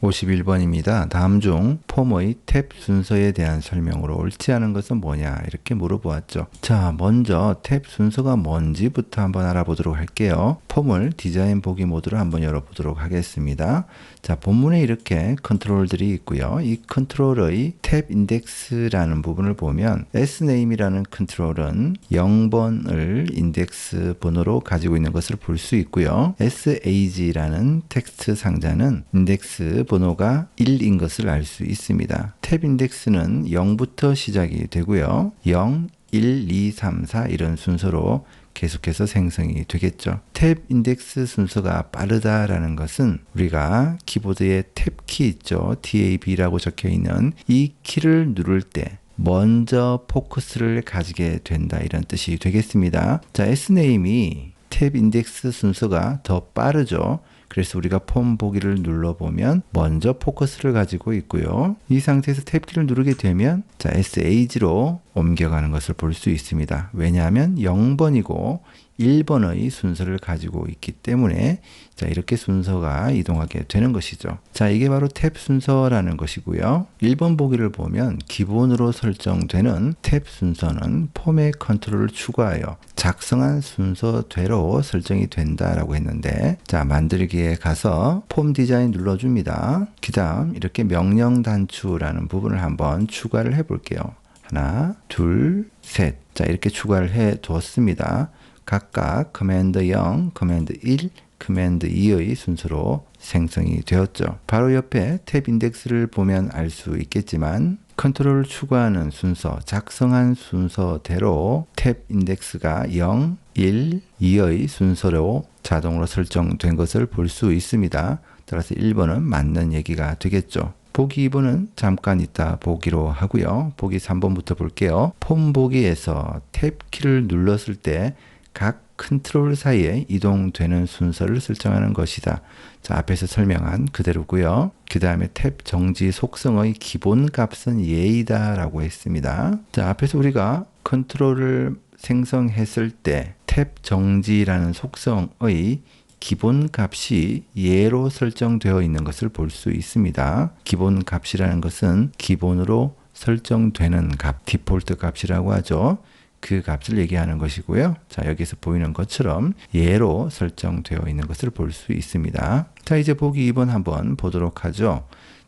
51번입니다. 다음 중 폼의 탭 순서에 대한 설명으로 옳지 않은 것은 뭐냐 이렇게 물어보았죠. 자, 먼저 탭 순서가 뭔지부터 한번 알아보도록 할게요. 폼을 디자인 보기 모드로 한번 열어보도록 하겠습니다. 자, 본문에 이렇게 컨트롤들이 있고요. 이 컨트롤의 탭 인덱스라는 부분을 보면 sName이라는 컨트롤은 0번을 인덱스 번호로 가지고 있는 것을 볼 수 있고요. SAG라는 텍스트 상자는 인덱스 번호가 1인 것을 알 수 있습니다. 탭 인덱스는 0부터 시작이 되고요. 0, 1, 2, 3, 4 이런 순서로 계속해서 생성이 되겠죠. 탭 인덱스 순서가 빠르다라는 것은 우리가 키보드에 탭 키 있죠. TAB라고 적혀 있는 이 키를 누를 때 먼저 포커스를 가지게 된다 이런 뜻이 되겠습니다. 자, sName이 탭 인덱스 순서가 더 빠르죠. 그래서 우리가 폼 보기를 눌러보면 먼저 포커스를 가지고 있고요. 이 상태에서 탭키를 누르게 되면 자, SAG로 옮겨가는 것을 볼 수 있습니다. 왜냐하면 0번이고 1번의 순서를 가지고 있기 때문에 자, 이렇게 순서가 이동하게 되는 것이죠. 자, 이게 바로 탭 순서라는 것이고요. 1번 보기를 보면 기본으로 설정되는 탭 순서는 폼의 컨트롤을 추가하여 작성한 순서대로 설정이 된다라고 했는데 자, 만들기에 가서 폼 디자인 눌러줍니다. 그 다음 이렇게 명령 단추라는 부분을 한번 추가를 해 볼게요. 하나, 둘, 셋. 자, 이렇게 추가를 해 두었습니다. 각각 커맨드 0, 커맨드 1, 커맨드 2의 순서로 생성이 되었죠. 바로 옆에 탭 인덱스를 보면 알 수 있겠지만 컨트롤을 추가하는 순서, 작성한 순서대로 탭 인덱스가 0, 1, 2의 순서로 자동으로 설정된 것을 볼 수 있습니다. 따라서 1번은 맞는 얘기가 되겠죠. 보기 2번은 잠깐 이따 보기로 하고요. 보기 3번부터 볼게요. 폼 보기에서 탭 키를 눌렀을 때 각 컨트롤 사이에 이동되는 순서를 설정하는 것이다. 자, 앞에서 설명한 그대로고요. 그 다음에 탭 정지 속성의 기본 값은 예이다 라고 했습니다. 자, 앞에서 우리가 컨트롤을 생성했을 때 탭 정지라는 속성의 기본 값이 예로 설정되어 있는 것을 볼 수 있습니다. 기본 값이라는 것은 기본으로 설정되는 값, 디폴트 값이라고 하죠. 그 값을 얘기하는 것이고요. 자, 여기서 보이는 것처럼 예로 설정되어 있는 것을 볼 수 있습니다. 자, 이제 보기 2번 한번 보도록 하죠.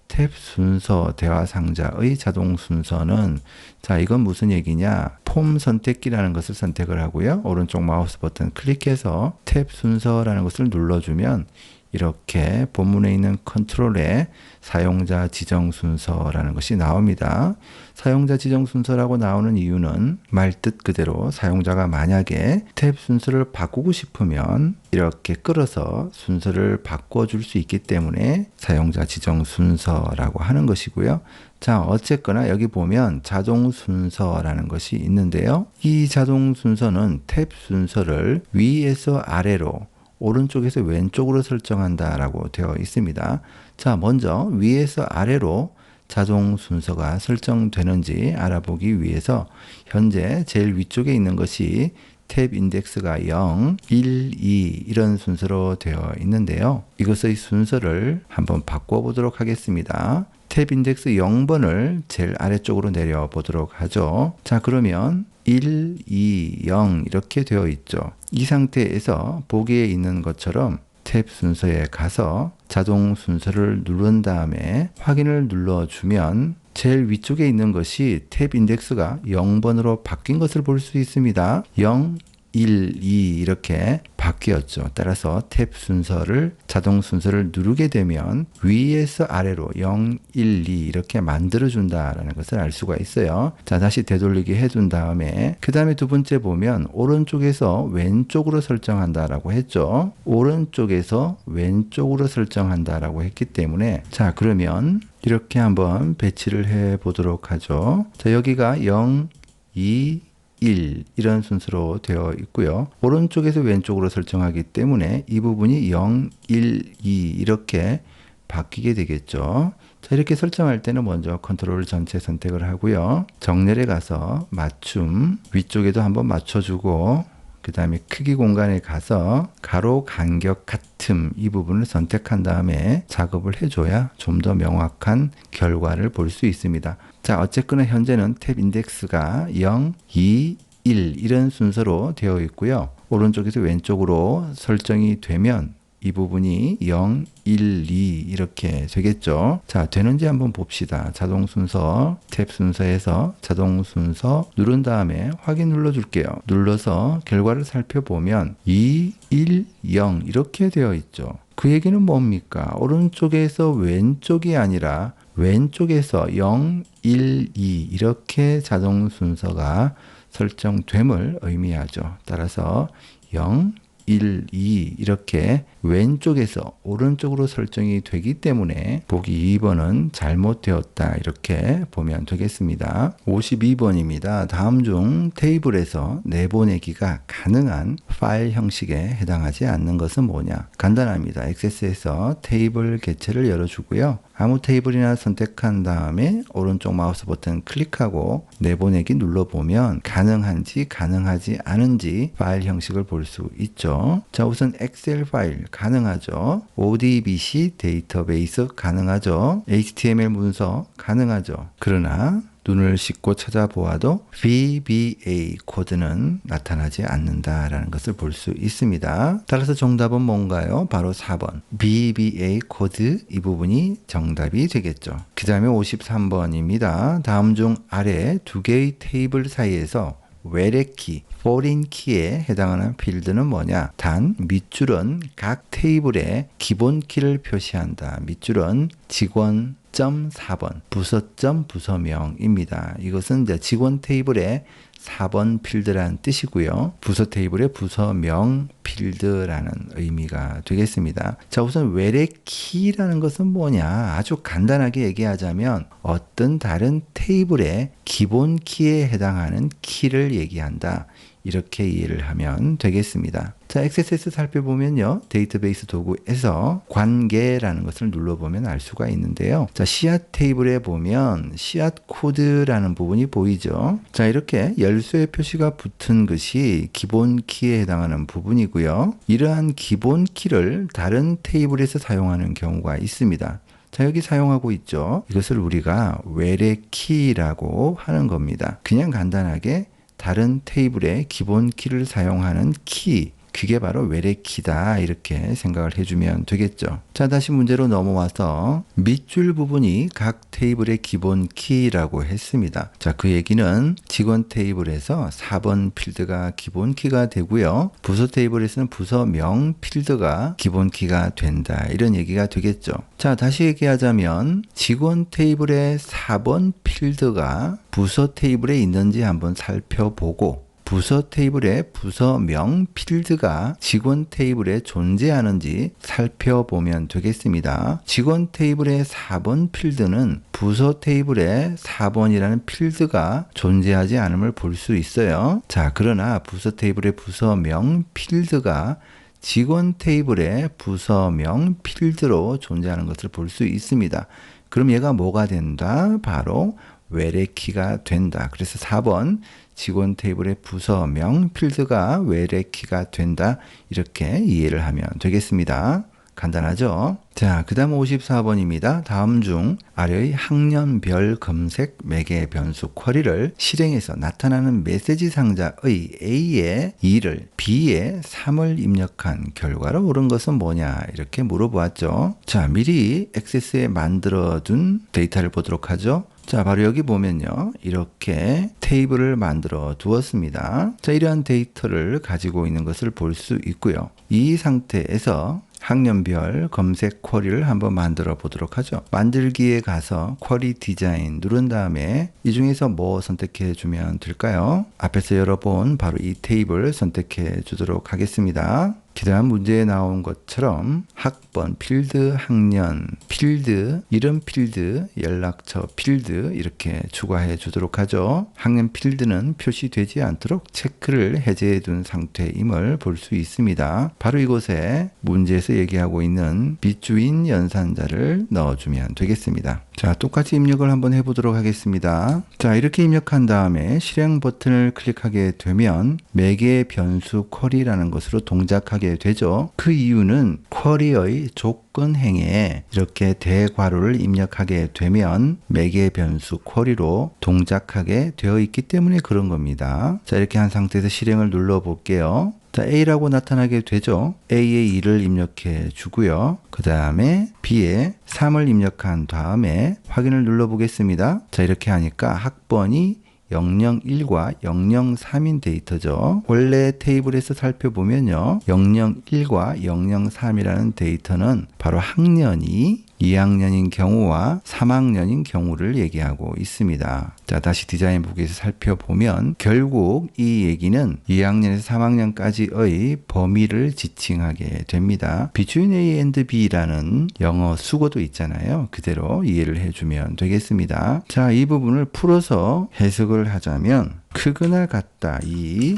탭 순서 대화 상자의 자동 순서는 자, 이건 무슨 얘기냐? 폼 선택기라는 것을 선택을 하고요. 오른쪽 마우스 버튼 클릭해서 탭 순서라는 것을 눌러주면 이렇게 본문에 있는 컨트롤에 사용자 지정 순서라는 것이 나옵니다. 사용자 지정 순서라고 나오는 이유는 말뜻 그대로 사용자가 만약에 탭 순서를 바꾸고 싶으면 이렇게 끌어서 순서를 바꿔줄 수 있기 때문에 사용자 지정 순서라고 하는 것이고요. 자, 어쨌거나 여기 보면 자동 순서라는 것이 있는데요. 이 자동 순서는 탭 순서를 위에서 아래로 오른쪽에서 왼쪽으로 설정한다라고 되어 있습니다. 자, 먼저 위에서 아래로 자동 순서가 설정되는지 알아보기 위해서 현재 제일 위쪽에 있는 것이 탭 인덱스가 0, 1, 2 이런 순서로 되어 있는데요. 이것의 순서를 한번 바꿔보도록 하겠습니다. 탭 인덱스 0번을 제일 아래쪽으로 내려보도록 하죠. 자, 그러면 1, 2, 0 이렇게 되어 있죠. 이 상태에서 보기에 있는 것처럼 탭 순서에 가서 자동 순서를 누른 다음에 확인을 눌러주면 제일 위쪽에 있는 것이 탭 인덱스가 0번으로 바뀐 것을 볼 수 있습니다. 0, 1, 2 이렇게 바뀌었죠. 따라서 탭 순서를 자동 순서를 누르게 되면 위에서 아래로 0, 1, 2 이렇게 만들어 준다라는 것을 알 수가 있어요. 자, 다시 되돌리기 해둔 다음에 그 다음에 두 번째 보면 오른쪽에서 왼쪽으로 설정한다라고 했죠. 오른쪽에서 왼쪽으로 설정한다라고 했기 때문에 자, 그러면 이렇게 한번 배치를 해 보도록 하죠. 자, 여기가 0, 2, 1 이런 순서로 되어 있고요. 오른쪽에서 왼쪽으로 설정하기 때문에 이 부분이 0, 1, 2 이렇게 바뀌게 되겠죠. 자, 이렇게 설정할 때는 먼저 컨트롤 전체 선택을 하고요. 정렬에 가서 맞춤 위쪽에도 한번 맞춰주고 그 다음에 크기 공간에 가서 가로 간격 같음 이 부분을 선택한 다음에 작업을 해줘야 좀 더 명확한 결과를 볼 수 있습니다. 자, 어쨌거나 현재는 탭 인덱스가 0, 2, 1 이런 순서로 되어 있고요. 오른쪽에서 왼쪽으로 설정이 되면 이 부분이 0, 1, 2 이렇게 되겠죠. 자, 되는지 한번 봅시다. 자동 순서, 탭 순서에서 자동 순서 누른 다음에 확인 눌러줄게요. 눌러서 결과를 살펴보면 2, 1, 0 이렇게 되어 있죠. 그 얘기는 뭡니까? 오른쪽에서 왼쪽이 아니라 왼쪽에서 0, 1, 2 이렇게 자동 순서가 설정됨을 의미하죠. 따라서 0, 1, 2 이렇게 왼쪽에서 오른쪽으로 설정이 되기 때문에 보기 2번은 잘못되었다 이렇게 보면 되겠습니다. 52번입니다. 다음 중 테이블에서 내보내기가 가능한 파일 형식에 해당하지 않는 것은 뭐냐? 간단합니다. 액세스에서 테이블 개체를 열어주고요. 아무 테이블이나 선택한 다음에 오른쪽 마우스 버튼 클릭하고 내보내기 눌러보면 가능한지 가능하지 않은지 파일 형식을 볼 수 있죠. 자, 우선 엑셀 파일 가능하죠. ODBC 데이터베이스 가능하죠. HTML 문서 가능하죠. 그러나 눈을 씻고 찾아보아도 VBA 코드는 나타나지 않는다라는 것을 볼 수 있습니다. 따라서 정답은 뭔가요? 바로 4번 VBA 코드 이 부분이 정답이 되겠죠. 그 다음에 53번입니다. 다음 중 아래 두 개의 테이블 사이에서 외래키, foreign 키에 해당하는 필드는 뭐냐? 단 밑줄은 각 테이블의 기본 키를 표시한다. 밑줄은 직원 4번 부서점 부서명입니다. 이것은 이제 직원 테이블의 4번 필드라는 뜻이고요. 부서 테이블의 부서명 필드라는 의미가 되겠습니다. 자, 우선 외래키라는 것은 뭐냐? 아주 간단하게 얘기하자면 어떤 다른 테이블의 기본 키에 해당하는 키를 얘기한다. 이렇게 이해를 하면 되겠습니다. 자, XSS 살펴보면요. 데이터베이스 도구에서 관계라는 것을 눌러보면 알 수가 있는데요. 자, 씨앗 테이블에 보면 씨앗 코드라는 부분이 보이죠. 자, 이렇게 열쇠 표시가 붙은 것이 기본 키에 해당하는 부분이고요. 이러한 기본 키를 다른 테이블에서 사용하는 경우가 있습니다. 자, 여기 사용하고 있죠. 이것을 우리가 외래키라고 하는 겁니다. 그냥 간단하게 다른 테이블의 기본 키를 사용하는 키, 그게 바로 외래키다 이렇게 생각을 해주면 되겠죠. 자, 다시 문제로 넘어와서 밑줄 부분이 각 테이블의 기본 키라고 했습니다. 자, 그 얘기는 직원 테이블에서 4번 필드가 기본 키가 되고요. 부서 테이블에서는 부서명 필드가 기본 키가 된다 이런 얘기가 되겠죠. 자, 다시 얘기하자면 직원 테이블의 4번 필드가 부서 테이블에 있는지 한번 살펴보고 부서 테이블의 부서명 필드가 직원 테이블에 존재하는지 살펴보면 되겠습니다. 직원 테이블의 4번 필드는 부서 테이블에 4번이라는 필드가 존재하지 않음을 볼 수 있어요. 자, 그러나 부서 테이블의 부서명 필드가 직원 테이블의 부서명 필드로 존재하는 것을 볼 수 있습니다. 그럼 얘가 뭐가 된다? 바로 외래키가 된다. 그래서 4번 직원 테이블의 부서명 필드가 외래키가 된다. 이렇게 이해를 하면 되겠습니다. 간단하죠? 자, 그 다음 54번입니다. 다음 중 아래의 학년별 검색 매개 변수 쿼리를 실행해서 나타나는 메시지 상자의 A에 2를 B에 3을 입력한 결과로 옳은 것은 뭐냐 이렇게 물어보았죠. 자, 미리 액세스에 만들어둔 데이터를 보도록 하죠. 자, 바로 여기 보면요. 이렇게 테이블을 만들어 두었습니다. 자, 이러한 데이터를 가지고 있는 것을 볼 수 있고요. 이 상태에서 학년별 검색 쿼리를 한번 만들어 보도록 하죠. 만들기에 가서 쿼리 디자인 누른 다음에 이 중에서 뭐 선택해 주면 될까요? 앞에서 열어본 바로 이 테이블 선택해 주도록 하겠습니다. 그 다음 문제에 나온 것처럼 학번, 필드, 학년, 필드, 이름 필드, 연락처 필드 이렇게 추가해 주도록 하죠. 학년 필드는 표시되지 않도록 체크를 해제해 둔 상태임을 볼 수 있습니다. 바로 이곳에 문제에서 얘기하고 있는 빚주인 연산자를 넣어주면 되겠습니다. 자, 똑같이 입력을 한번 해보도록 하겠습니다. 자, 이렇게 입력한 다음에 실행 버튼을 클릭하게 되면 매개 변수 쿼리라는 것으로 동작하게 되죠. 그 이유는 쿼리의 조건 행에 이렇게 대괄호를 입력하게 되면 매개 변수 쿼리로 동작하게 되어 있기 때문에 그런 겁니다. 자, 이렇게 한 상태에서 실행을 눌러 볼게요. 자, A라고 나타나게 되죠. A에 2를 입력해 주고요. 그 다음에 B에 3을 입력한 다음에 확인을 눌러 보겠습니다. 자, 이렇게 하니까 학번이 001과 003인 데이터죠. 원래 테이블에서 살펴보면요. 001과 003이라는 데이터는 바로 학년이 2학년인 경우와 3학년인 경우를 얘기하고 있습니다. 자, 다시 디자인 보기에서 살펴보면 결국 이 얘기는 2학년에서 3학년까지의 범위를 지칭하게 됩니다. Between A and B라는 영어 수거도 있잖아요. 그대로 이해를 해주면 되겠습니다. 자, 이 부분을 풀어서 해석을 하자면 크거나 같다 2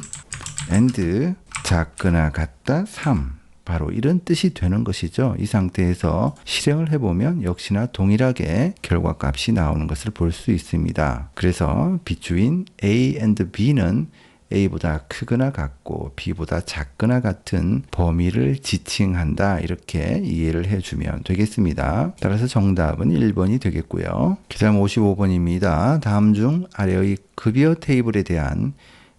and 작거나 같다 3 바로 이런 뜻이 되는 것이죠. 이 상태에서 실행을 해보면 역시나 동일하게 결과값이 나오는 것을 볼 수 있습니다. 그래서 빚주인 A and B는 A보다 크거나 같고 B보다 작거나 같은 범위를 지칭한다. 이렇게 이해를 해주면 되겠습니다. 따라서 정답은 1번이 되겠고요. 그 다음 55번입니다. 다음 중 아래의 급여 테이블에 대한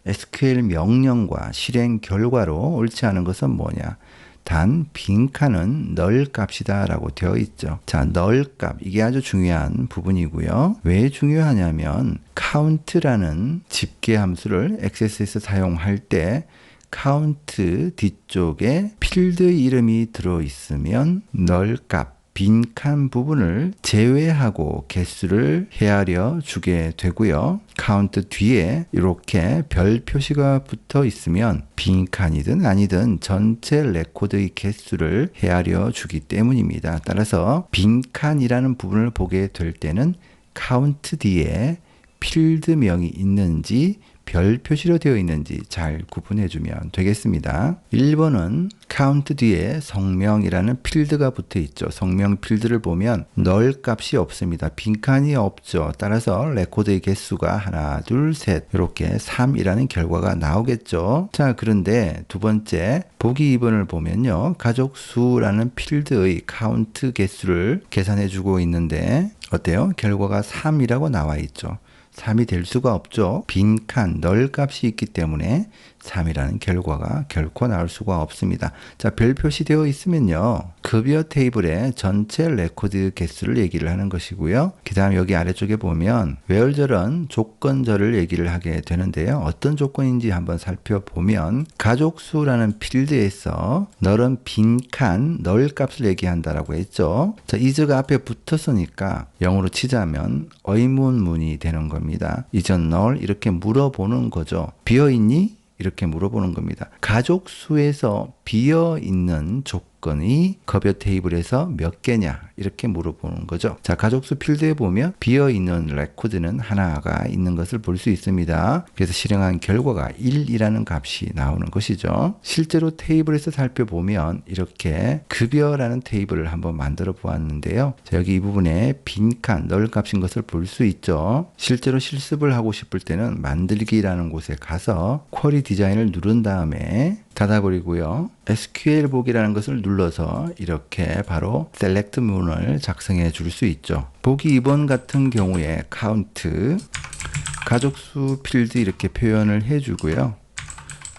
SQL 명령과 실행 결과로 옳지 않은 것은 뭐냐? 단 빈칸은 널 값이다 라고 되어 있죠. 자, 널 값 이게 아주 중요한 부분이고요. 왜 중요하냐면 count라는 집계 함수를 액세스에서 사용할 때 count 뒤쪽에 필드 이름이 들어 있으면 널 값 빈칸 부분을 제외하고 개수를 헤아려 주게 되고요. 카운트 뒤에 이렇게 별 표시가 붙어 있으면 빈칸이든 아니든 전체 레코드의 개수를 헤아려 주기 때문입니다. 따라서 빈칸이라는 부분을 보게 될 때는 카운트 뒤에 필드명이 있는지 별 표시로 되어 있는지 잘 구분해 주면 되겠습니다. 1번은 count 뒤에 성명이라는 필드가 붙어 있죠. 성명 필드를 보면 널 값이 없습니다. 빈칸이 없죠. 따라서 레코드의 개수가 하나, 둘, 셋 이렇게 3이라는 결과가 나오겠죠. 자, 그런데 두 번째 보기 2번을 보면요. 가족수라는 필드의 count 개수를 계산해 주고 있는데 어때요? 결과가 3이라고 나와 있죠. 3이 될 수가 없죠. 빈칸, 널 값이 있기 때문에 3이라는 결과가 결코 나올 수가 없습니다. 자, 별 표시되어 있으면요. 급여 테이블의 전체 레코드 개수를 얘기를 하는 것이고요. 그 다음 여기 아래쪽에 보면 where절은 조건절을 얘기를 하게 되는데요. 어떤 조건인지 한번 살펴보면 가족수라는 필드에서 널은 빈칸, 널 값을 얘기한다라고 했죠. 자, is가 앞에 붙었으니까 0으로 치자면 의문문이 되는 겁니다. 이전 널 이렇게 물어보는 거죠. 비어있니? 이렇게 물어보는 겁니다. 가족 수에서 비어 있는 조건이 급여 테이블에서 몇 개냐 이렇게 물어보는 거죠. 자, 가족수 필드에 보면 비어 있는 레코드는 하나가 있는 것을 볼 수 있습니다. 그래서 실행한 결과가 1이라는 값이 나오는 것이죠. 실제로 테이블에서 살펴보면 이렇게 급여라는 테이블을 한번 만들어 보았는데요. 자, 여기 이 부분에 빈칸 널 값인 것을 볼 수 있죠. 실제로 실습을 하고 싶을 때는 만들기라는 곳에 가서 쿼리 디자인을 누른 다음에 닫아버리고요. SQL 보기라는 것을 눌러서 이렇게 바로 셀렉트 문을 작성해 줄 수 있죠. 보기 2번 같은 경우에 count 가족수 필드 이렇게 표현을 해주고요.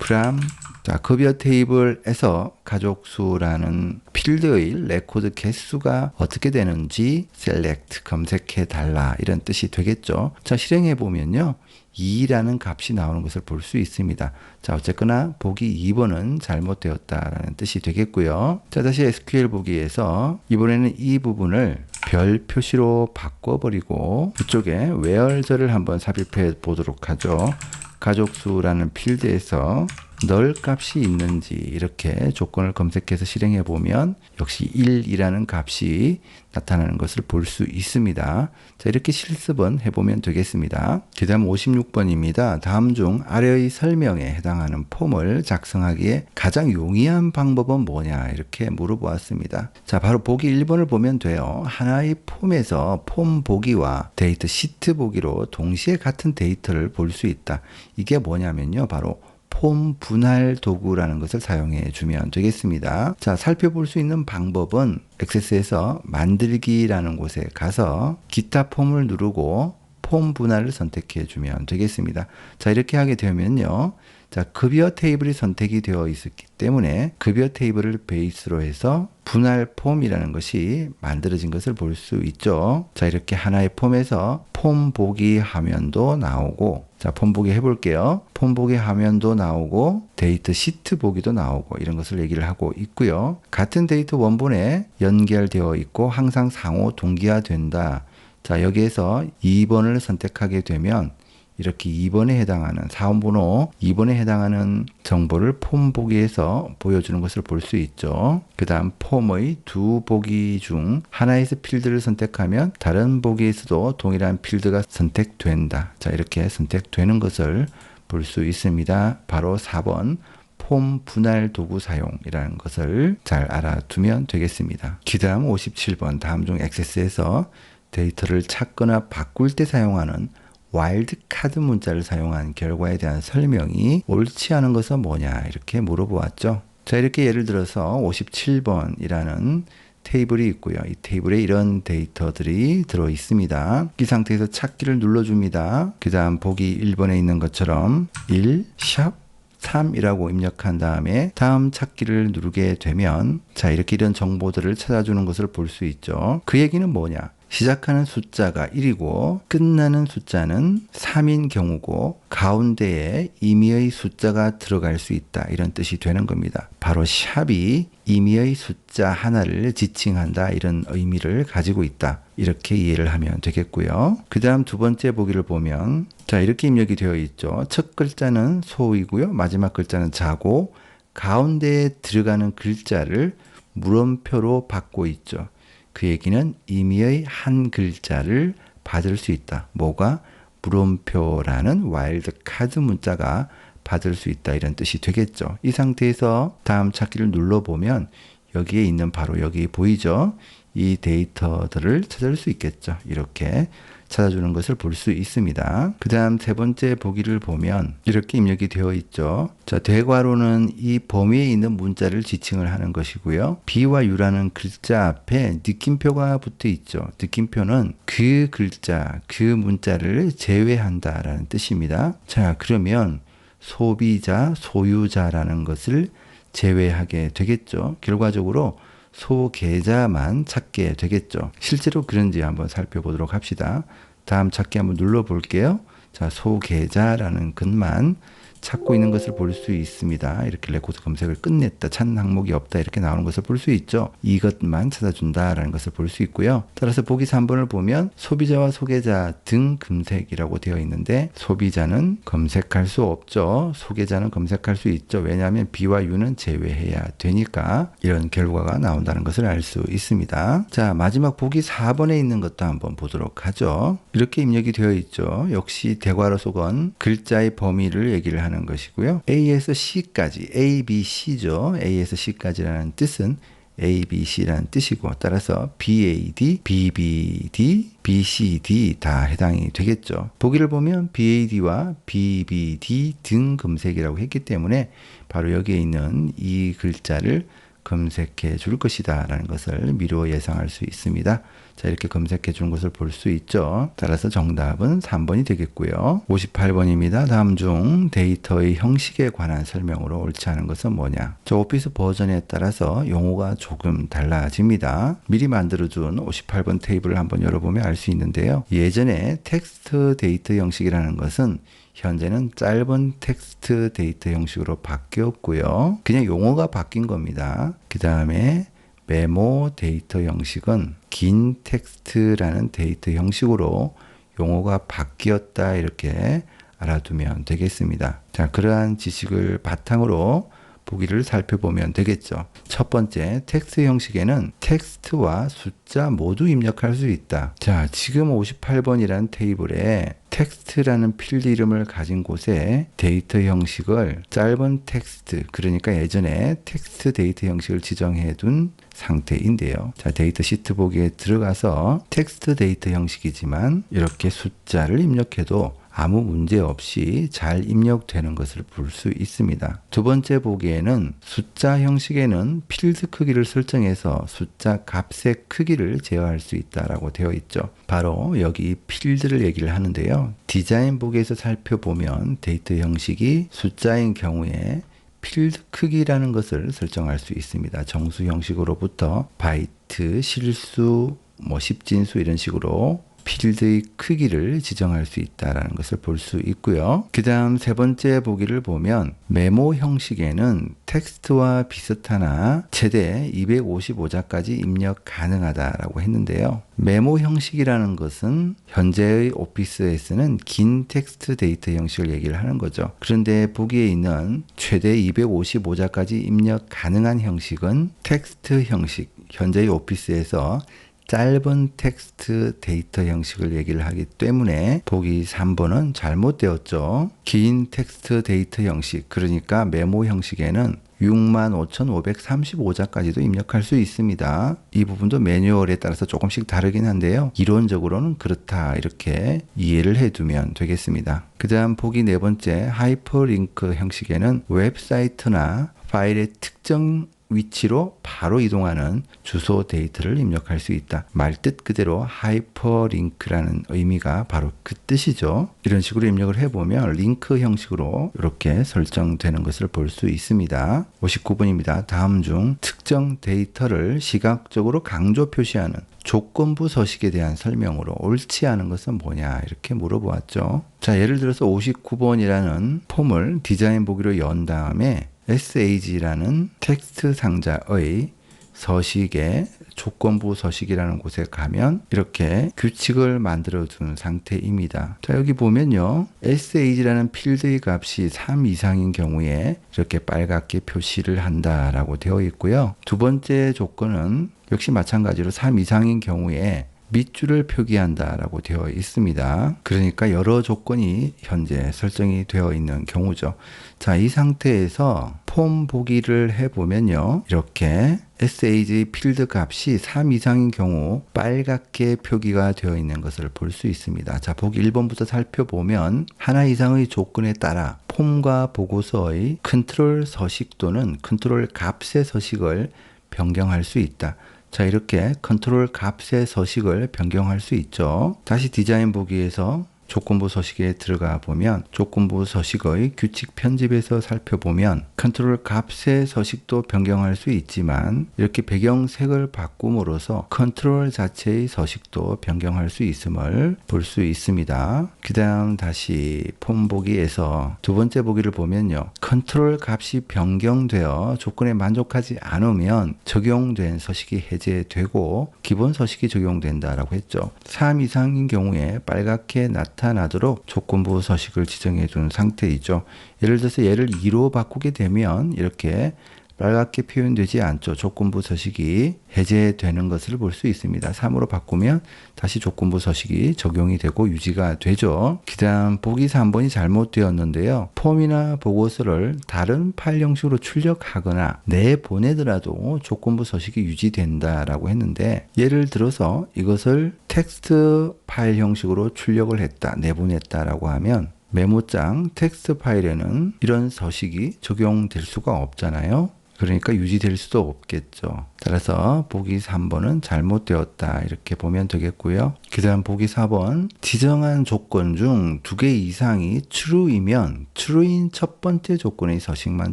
from 자, 급여 테이블에서 가족수라는 필드의 레코드 개수가 어떻게 되는지 select 검색해 달라 이런 뜻이 되겠죠. 자, 실행해 보면요. 2라는 값이 나오는 것을 볼 수 있습니다. 자, 어쨌거나 보기 2번은 잘못되었다라는 뜻이 되겠고요. 자, 다시 SQL 보기에서 이번에는 이 부분을 별 표시로 바꿔버리고 이쪽에 where절을 한번 삽입해 보도록 하죠. 가족수라는 필드에서 널 값이 있는지 이렇게 조건을 검색해서 실행해 보면 역시 1이라는 값이 나타나는 것을 볼 수 있습니다. 자, 이렇게 실습은 해보면 되겠습니다. 그 다음 56번입니다. 다음 중 아래의 설명에 해당하는 폼을 작성하기에 가장 용이한 방법은 뭐냐 이렇게 물어보았습니다. 자, 바로 보기 1번을 보면 돼요. 하나의 폼에서 폼 보기와 데이터 시트 보기로 동시에 같은 데이터를 볼 수 있다. 이게 뭐냐면요, 바로 폼 분할 도구라는 것을 사용해 주면 되겠습니다. 자, 살펴볼 수 있는 방법은 액세스에서 만들기라는 곳에 가서 기타 폼을 누르고 폼 분할을 선택해 주면 되겠습니다. 자, 이렇게 하게 되면요, 자, 급여 테이블이 선택이 되어 있었기 때문에 급여 테이블을 베이스로 해서 분할 폼이라는 것이 만들어진 것을 볼 수 있죠. 자, 이렇게 하나의 폼에서 폼 보기 화면도 나오고, 자, 폼 보기 해볼게요. 폼 보기 화면도 나오고 데이터 시트 보기도 나오고 이런 것을 얘기를 하고 있고요. 같은 데이터 원본에 연결되어 있고 항상 상호 동기화된다. 자, 여기에서 2번을 선택하게 되면 이렇게 2번에 해당하는 사원번호 2번에 해당하는 정보를 폼 보기에서 보여주는 것을 볼 수 있죠. 그 다음 폼의 두 보기 중 하나에서 필드를 선택하면 다른 보기에서도 동일한 필드가 선택된다. 자, 이렇게 선택되는 것을 볼 수 있습니다. 바로 4번 폼 분할 도구 사용이라는 것을 잘 알아두면 되겠습니다. 그 다음 57번 다음 중 액세스에서 데이터를 찾거나 바꿀 때 사용하는 와일드 카드 문자를 사용한 결과에 대한 설명이 옳지 않은 것은 뭐냐 이렇게 물어보았죠. 자, 이렇게 예를 들어서 57번이라는 테이블이 있고요. 이 테이블에 이런 데이터들이 들어 있습니다. 이 상태에서 찾기를 눌러줍니다. 그 다음 보기 1번에 있는 것처럼 1, 샵 3이라고 입력한 다음에 다음 찾기를 누르게 되면 자, 이렇게 이런 정보들을 찾아주는 것을 볼 수 있죠. 그 얘기는 뭐냐? 시작하는 숫자가 1이고 끝나는 숫자는 3인 경우고 가운데에 임의의 숫자가 들어갈 수 있다. 이런 뜻이 되는 겁니다. 바로 샵이 임의의 숫자 하나를 지칭한다. 이런 의미를 가지고 있다. 이렇게 이해를 하면 되겠고요. 그 다음 두 번째 보기를 보면 자, 이렇게 입력이 되어 있죠. 첫 글자는 소이고요. 마지막 글자는 자고 가운데에 들어가는 글자를 물음표로 받고 있죠. 그 얘기는 임의의 한 글자를 받을 수 있다. 뭐가? 물음표라는 와일드 카드 문자가 받을 수 있다. 이런 뜻이 되겠죠. 이 상태에서 다음 찾기를 눌러보면 여기에 있는 바로 여기 보이죠? 이 데이터들을 찾을 수 있겠죠. 이렇게 찾아주는 것을 볼 수 있습니다. 그 다음 세 번째 보기를 보면 이렇게 입력이 되어 있죠. 자, 대괄호는 이 범위에 있는 문자를 지칭을 하는 것이고요. B와 U라는 글자 앞에 느낌표가 붙어 있죠. 느낌표는 그 글자, 그 문자를 제외한다라는 뜻입니다. 자, 그러면 소비자, 소유자라는 것을 제외하게 되겠죠. 결과적으로 소계좌만 찾게 되겠죠. 실제로 그런지 한번 살펴보도록 합시다. 다음 찾기 한번 눌러볼게요. 자, 소계좌라는 것만 찾고 있는 것을 볼 수 있습니다. 이렇게 레코드 검색을 끝냈다. 찾는 항목이 없다. 이렇게 나오는 것을 볼 수 있죠. 이것만 찾아준다라는 것을 볼 수 있고요. 따라서 보기 3번을 보면 소비자와 소계좌 등 검색이라고 되어 있는데 소비자는 검색할 수 없죠. 소계좌는 검색할 수 있죠. 왜냐하면 B와 U는 제외해야 되니까 이런 결과가 나온다는 것을 알 수 있습니다. 자, 마지막 보기 4번에 있는 것도 한번 보도록 하죠. 이렇게 입력이 되어 있죠. 역시 대괄호 속은 글자의 범위를 얘기를 하는 것이고요. A에서 C까지, A, B, C죠. A에서 C까지라는 뜻은 A, B, C라는 뜻이고 따라서 BAD, BBD, BCD 다 해당이 되겠죠. 보기를 보면 BAD와 BBD 등 검색이라고 했기 때문에 바로 여기에 있는 이 글자를 검색해 줄 것이다 라는 것을 미루어 예상할 수 있습니다. 자, 이렇게 검색해 주는 것을 볼 수 있죠. 따라서 정답은 3번이 되겠고요. 58번입니다. 다음 중 데이터의 형식에 관한 설명으로 옳지 않은 것은 뭐냐? 저 오피스 버전에 따라서 용어가 조금 달라집니다. 미리 만들어준 58번 테이블을 한번 열어보면 알 수 있는데요. 예전에 텍스트 데이터 형식이라는 것은 현재는 짧은 텍스트 데이터 형식으로 바뀌었고요. 그냥 용어가 바뀐 겁니다. 그 다음에 메모 데이터 형식은 긴 텍스트라는 데이터 형식으로 용어가 바뀌었다 이렇게 알아두면 되겠습니다. 자, 그러한 지식을 바탕으로 보기를 살펴보면 되겠죠. 첫 번째, 텍스트 형식에는 텍스트와 숫자 모두 입력할 수 있다. 자, 지금 58번이라는 테이블에 텍스트라는 필드 이름을 가진 곳에 데이터 형식을 짧은 텍스트, 그러니까 예전에 텍스트 데이터 형식을 지정해 둔 상태인데요. 자, 데이터 시트 보기에 들어가서 텍스트 데이터 형식이지만 이렇게 숫자를 입력해도 아무 문제 없이 잘 입력되는 것을 볼 수 있습니다. 두 번째 보기에는 숫자 형식에는 필드 크기를 설정해서 숫자 값의 크기를 제어할 수 있다라고 되어 있죠. 바로 여기 필드를 얘기를 하는데요. 디자인 보기에서 살펴보면 데이터 형식이 숫자인 경우에 필드 크기라는 것을 설정할 수 있습니다. 정수 형식으로부터 바이트, 실수, 십진수 이런 식으로 필드의 크기를 지정할 수 있다는 것을 볼 수 있고요. 그 다음 세 번째 보기를 보면 메모 형식에는 텍스트와 비슷하나 최대 255자까지 입력 가능하다라고 했는데요. 메모 형식이라는 것은 현재의 오피스에 쓰는 긴 텍스트 데이터 형식을 얘기를 하는 거죠. 그런데 보기에 있는 최대 255자까지 입력 가능한 형식은 텍스트 형식, 현재의 오피스에서 짧은 텍스트 데이터 형식을 얘기를 하기 때문에 보기 3번은 잘못되었죠. 긴 텍스트 데이터 형식, 그러니까 메모 형식에는 65,535자까지도 입력할 수 있습니다. 이 부분도 매뉴얼에 따라서 조금씩 다르긴 한데요. 이론적으로는 그렇다 이렇게 이해를 해두면 되겠습니다. 그 다음 보기 네 번째 하이퍼링크 형식에는 웹사이트나 파일의 특정 위치로 바로 이동하는 주소 데이터를 입력할 수 있다. 말뜻 그대로 하이퍼링크라는 의미가 바로 그 뜻이죠. 이런 식으로 입력을 해보면 링크 형식으로 이렇게 설정되는 것을 볼 수 있습니다. 59번입니다. 다음 중 특정 데이터를 시각적으로 강조 표시하는 조건부 서식에 대한 설명으로 옳지 않은 것은 뭐냐 이렇게 물어보았죠. 자, 예를 들어서 59번이라는 폼을 디자인 보기로 연 다음에 SAG라는 텍스트 상자의 서식에 조건부 서식이라는 곳에 가면 이렇게 규칙을 만들어 둔 상태입니다. 자, 여기 보면요. SAG라는 필드의 값이 3 이상인 경우에 이렇게 빨갛게 표시를 한다라고 되어 있고요. 두 번째 조건은 역시 마찬가지로 3 이상인 경우에 밑줄을 표기한다라고 되어 있습니다. 그러니까 여러 조건이 현재 설정이 되어 있는 경우죠. 자, 이 상태에서 폼 보기를 해보면요. 이렇게 SAG 필드 값이 3 이상인 경우 빨갛게 표기가 되어 있는 것을 볼 수 있습니다. 자, 보기 1번부터 살펴보면 하나 이상의 조건에 따라 폼과 보고서의 컨트롤 서식 또는 컨트롤 값의 서식을 변경할 수 있다. 자, 이렇게 컨트롤 값의 서식을 변경할 수 있죠. 다시 디자인 보기에서 조건부 서식에 들어가 보면 조건부 서식의 규칙 편집에서 살펴보면 컨트롤 값의 서식도 변경할 수 있지만 이렇게 배경색을 바꿈으로써 컨트롤 자체의 서식도 변경할 수 있음을 볼 수 있습니다. 그 다음 다시 폼 보기에서 두 번째 보기를 보면요. 컨트롤 값이 변경되어 조건에 만족하지 않으면 적용된 서식이 해제되고 기본 서식이 적용된다라고 했죠. 3 이상인 경우에 빨갛게 나타나도록 조건부 서식을 지정해 둔 상태이죠. 예를 들어서 얘를 2로 바꾸게 되면 이렇게 빨갛게 표현되지 않죠. 조건부 서식이 해제되는 것을 볼 수 있습니다. 3으로 바꾸면 다시 조건부 서식이 적용이 되고 유지가 되죠. 그 다음 보기 3번이 잘못되었는데요. 폼이나 보고서를 다른 파일 형식으로 출력하거나 내보내더라도 조건부 서식이 유지된다라고 했는데 예를 들어서 이것을 텍스트 파일 형식으로 출력을 했다, 내보냈다라고 하면 메모장 텍스트 파일에는 이런 서식이 적용될 수가 없잖아요. 그러니까 유지될 수도 없겠죠. 따라서 보기 3번은 잘못되었다 이렇게 보면 되겠고요. 그 다음 보기 4번 지정한 조건 중 2개 이상이 true이면 true인 첫 번째 조건의 서식만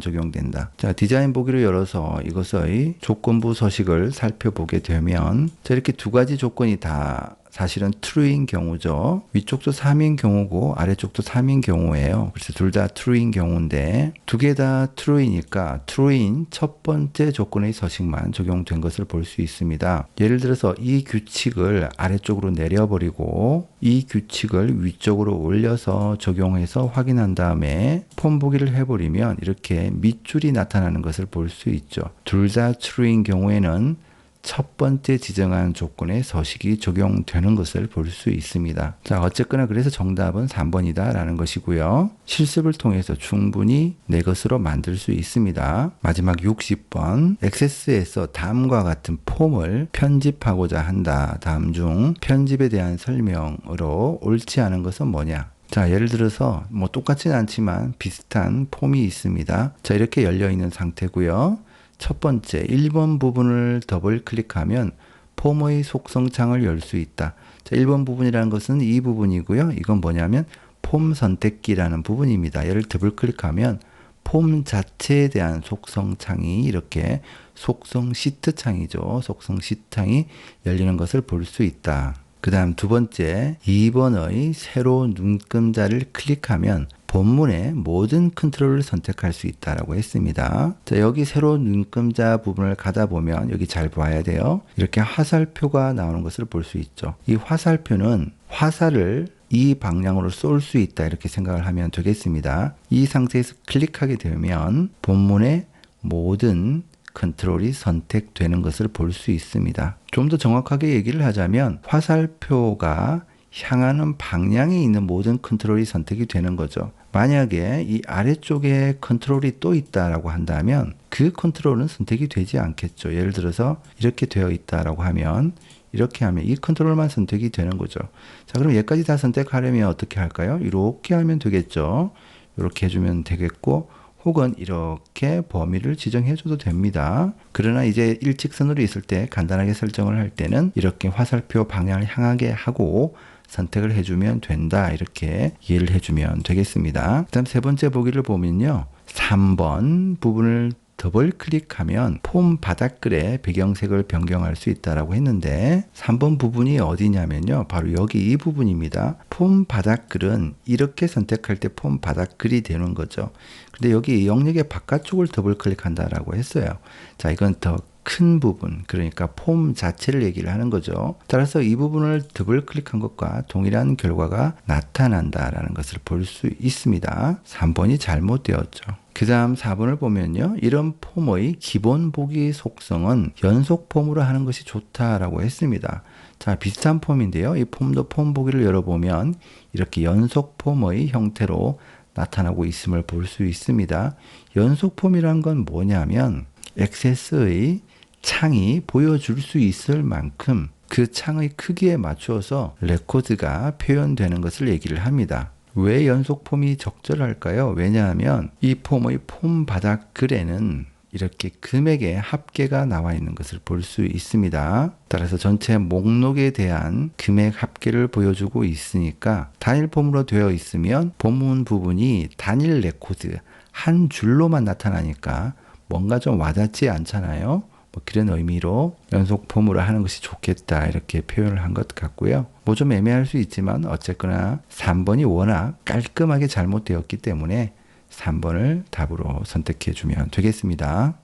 적용된다. 자, 디자인 보기를 열어서 이것의 조건부 서식을 살펴보게 되면 자, 이렇게 두 가지 조건이 다 사실은 true인 경우죠. 위쪽도 3인 경우고 아래쪽도 3인 경우예요. 그래서 둘 다 true인 경우인데 두 개 다 true이니까 true인 첫 번째 조건의 서식만 적용된 것을 볼 수 있습니다. 예를 들어서 이 규칙을 아래쪽으로 내려버리고 이 규칙을 위쪽으로 올려서 적용해서 확인한 다음에 폼 보기를 해버리면 이렇게 밑줄이 나타나는 것을 볼 수 있죠. 둘 다 true인 경우에는 첫 번째 지정한 조건의 서식이 적용되는 것을 볼 수 있습니다. 자, 어쨌거나 그래서 정답은 3번이다 라는 것이고요. 실습을 통해서 충분히 내 것으로 만들 수 있습니다. 마지막 60번 액세스에서 다음과 같은 폼을 편집하고자 한다. 다음 중 편집에 대한 설명으로 옳지 않은 것은 뭐냐? 자, 예를 들어서 뭐 똑같지는 않지만 비슷한 폼이 있습니다. 자, 이렇게 열려 있는 상태고요. 첫 번째 1번 부분을 더블 클릭하면 폼의 속성창을 열 수 있다. 자, 1번 부분이라는 것은 이 부분이고요. 이건 뭐냐면 폼 선택기라는 부분입니다. 얘를 더블 클릭하면 폼 자체에 대한 속성창이 이렇게 속성 시트 창이죠. 속성 시트 창이 열리는 것을 볼 수 있다. 그 다음 두 번째 2번의 세로 눈금자를 클릭하면 본문의 모든 컨트롤을 선택할 수 있다라고 했습니다. 자, 여기 세로 눈금자 부분을 가다 보면 여기 잘 봐야 돼요. 이렇게 화살표가 나오는 것을 볼 수 있죠. 이 화살표는 화살을 이 방향으로 쏠 수 있다 이렇게 생각을 하면 되겠습니다. 이 상태에서 클릭하게 되면 본문의 모든 컨트롤이 선택되는 것을 볼 수 있습니다. 좀 더 정확하게 얘기를 하자면 화살표가 향하는 방향에 있는 모든 컨트롤이 선택이 되는 거죠. 만약에 이 아래쪽에 컨트롤이 또 있다라고 한다면 그 컨트롤은 선택이 되지 않겠죠. 예를 들어서 이렇게 되어 있다라고 하면 이렇게 하면 이 컨트롤만 선택이 되는 거죠. 자, 그럼 얘까지 다 선택하려면 어떻게 할까요? 이렇게 하면 되겠죠. 이렇게 해주면 되겠고 혹은 이렇게 범위를 지정해 줘도 됩니다. 그러나 이제 일직선으로 있을 때 간단하게 설정을 할 때는 이렇게 화살표 방향을 향하게 하고 선택을 해주면 된다. 이렇게 이해를 해주면 되겠습니다. 그 다음 세 번째 보기를 보면요. 3번 부분을 더블 클릭하면 폼 바닥글의 배경색을 변경할 수 있다라고 했는데 3번 부분이 어디냐면요. 바로 여기 이 부분입니다. 폼 바닥글은 이렇게 선택할 때 폼 바닥글이 되는 거죠. 근데 여기 영역의 바깥쪽을 더블 클릭한다라고 했어요. 자, 이건 더 큰 부분, 그러니까 폼 자체를 얘기를 하는 거죠. 따라서 이 부분을 더블 클릭한 것과 동일한 결과가 나타난다라는 것을 볼 수 있습니다. 3번이 잘못되었죠. 그 다음 4번을 보면요. 이런 폼의 기본 보기 속성은 연속 폼으로 하는 것이 좋다라고 했습니다. 자, 비슷한 폼인데요. 이 폼도 폼 보기를 열어보면 이렇게 연속 폼의 형태로 나타나고 있음을 볼 수 있습니다. 연속 폼이란 건 뭐냐면 액세스의 창이 보여줄 수 있을 만큼 그 창의 크기에 맞추어서 레코드가 표현되는 것을 얘기를 합니다. 왜 연속 폼이 적절할까요? 왜냐하면 이 폼의 폼 바닥 글에는 이렇게 금액의 합계가 나와 있는 것을 볼 수 있습니다. 따라서 전체 목록에 대한 금액 합계를 보여주고 있으니까 단일 폼으로 되어 있으면 본문 부분이 단일 레코드 한 줄로만 나타나니까 뭔가 좀 와닿지 않잖아요. 뭐 그런 의미로 연속 폼으로 하는 것이 좋겠다 이렇게 표현을 한 것 같고요. 뭐 좀 애매할 수 있지만 어쨌거나 3번이 워낙 깔끔하게 잘못되었기 때문에 3번을 답으로 선택해 주면 되겠습니다.